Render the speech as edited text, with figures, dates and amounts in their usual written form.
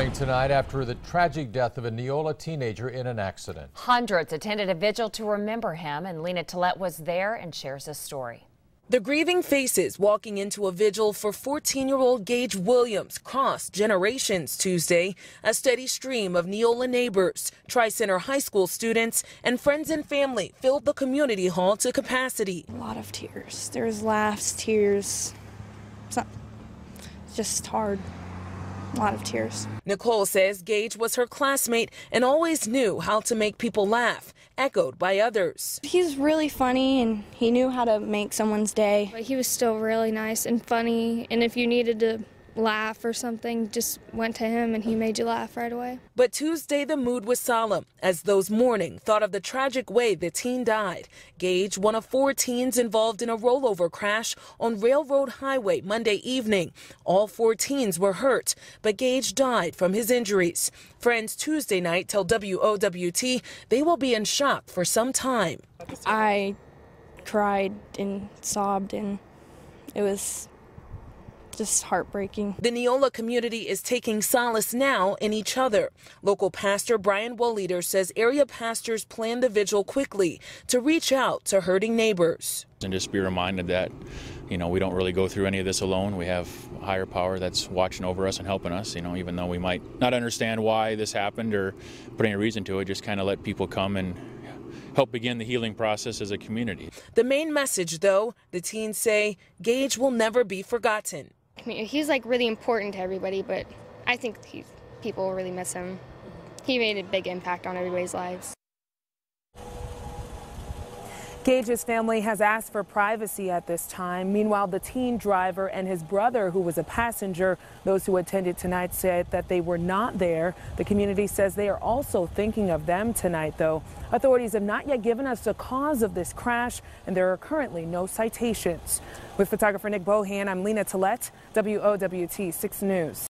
Tonight after the tragic death of a Neola teenager in an accident. Hundreds attended a vigil to remember him, and Lena Tillette was there and shares his story. The grieving faces walking into a vigil for 14-year-old Gage Williams crossed generations Tuesday. A steady stream of Neola neighbors, Tri-Center High School students, and friends and family filled the community hall to capacity. A lot of tears. There was laughs, tears. It's just hard. A lot of tears. Nicole says Gage was her classmate and always knew how to make people laugh, echoed by others. He's really funny and he knew how to make someone's day. But he was still really nice and funny, and if you needed to laugh or something, just went to him and he made you laugh right away. But Tuesday the mood was solemn as those mourning thought of the tragic way the teen died. Gage, one of 4 teens involved in a rollover crash on Railroad Highway Monday evening. All 4 teens were hurt, but Gage died from his injuries. Friends Tuesday night tell WOWT they will be in shock for some time. I cried and sobbed, and it was just heartbreaking. The Neola community is taking solace now in each other. Local pastor Brian Wolleder says area pastors plan the vigil quickly to reach out to hurting neighbors. And just be reminded that, we don't really go through any of this alone. We have a higher power that's watching over us and helping us, even though we might not understand why this happened or put any reason to it, just kind of let people come and help begin the healing process as a community. The main message, though, the teens say Gage will never be forgotten. I mean, he's really important to everybody, but I think people will really miss him. He made a big impact on everybody's lives. Gage's family has asked for privacy at this time. Meanwhile, the teen driver and his brother, who was a passenger, those who attended tonight, said that they were not there. The community says they are also thinking of them tonight, though. Authorities have not yet given us the cause of this crash, and there are currently no citations. With photographer Nick Bohan, I'm Lena Tillette, WOWT 6 News.